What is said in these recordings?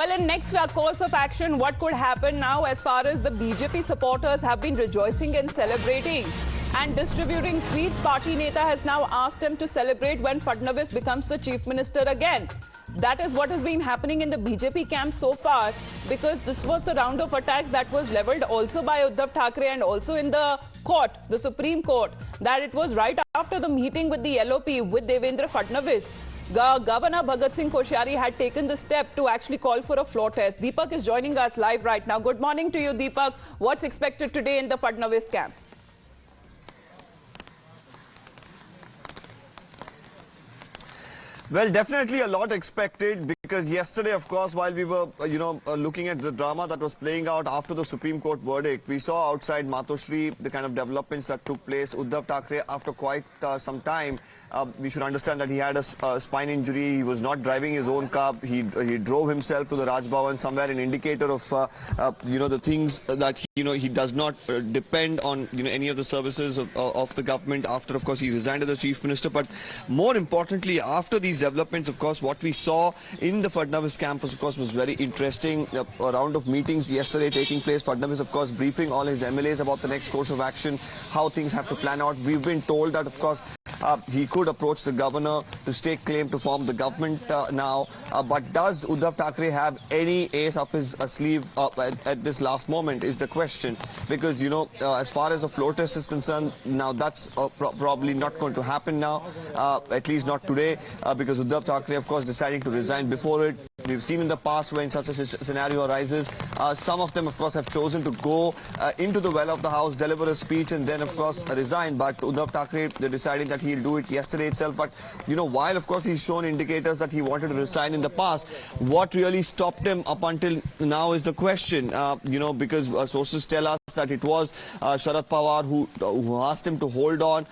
Well, in next course of action, what could happen now as far as the BJP supporters have been rejoicing and celebrating and distributing sweets? Party Neta has now asked him to celebrate when Fadnavis becomes the chief minister again. That is what has been happening in the BJP camp so far, because this was the round of attacks that was leveled also by Uddhav Thackeray and also in the court, the Supreme Court, that it was right after the meeting with the LOP with Devendra Fadnavis. Governor Bhagat Singh Koshyari had taken the step to actually call for a floor test. Deepak is joining us live right now. Good morning to you, Deepak. What's expected today in the Fadnavis camp? Well, definitely a lot expected, because yesterday, of course, while we were, looking at the drama that was playing out after the Supreme Court verdict, we saw outside Matoshri the kind of developments that took place. Uddhav Thackeray, after quite some time, we should understand that he had a spine injury. He was not driving his own car. He drove himself to the Raj Bhavan, somewhere an indicator of, the things that, he does not depend on, any of the services of the government after, of course, he resigned as the chief minister. But more importantly, after these developments, of course, what we saw in the Fadnavis campus, of course, was very interesting. A round of meetings yesterday taking place. Fadnavis, of course, briefing all his MLAs about the next course of action, how things have to plan out. We've been told that, of course, he could approach the governor to stake claim to form the government now. But does Uddhav Thackeray have any ace up his sleeve at this last moment is the question. Because, as far as the floor test is concerned, now that's probably not going to happen now, at least not today, because Uddhav Thackeray, of course, deciding to resign before it. We've seen in the past when such a scenario arises, some of them, of course, have chosen to go into the well of the house, deliver a speech, and then, of course, resign. But Uddhav Thackeray, they're deciding that he'll do it yesterday itself. But, while, of course, he's shown indicators that he wanted to resign in the past, what really stopped him up until now is the question, because sources tell us that it was Sharad Pawar who asked him to hold on,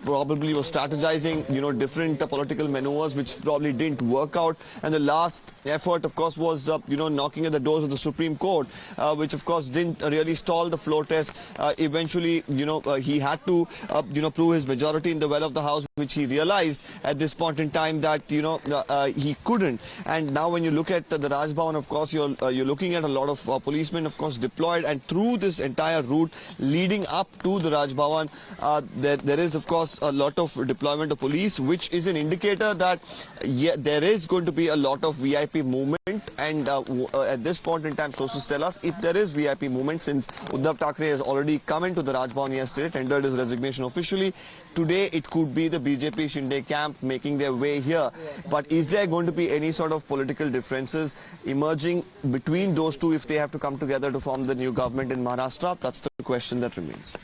probably was strategizing, different political maneuvers which probably didn't work out. And the last effort, of course, was, knocking at the doors of the Supreme Court, which, of course, didn't really stall the floor test. Eventually, he had to, prove his majority in the well of the house, which he realized at this point in time that, he couldn't. And now when you look at the Raj Bhavan, of course, you're looking at a lot of policemen, of course, deployed. And through this entire route leading up to the Raj Bhavan, there is, of course, a lot of deployment of police, which is an indicator that there is going to be a lot of VIP movement. And at this point in time, sources tell us if there is VIP movement, since Uddhav Thackeray has already come into the Raj Bhavan yesterday, tendered his resignation officially. Today, it could be the BJP Shinde camp making their way here. But is there going to be any sort of political differences emerging between those two if they have to come together to form the new government in Maharashtra? That's the question that remains.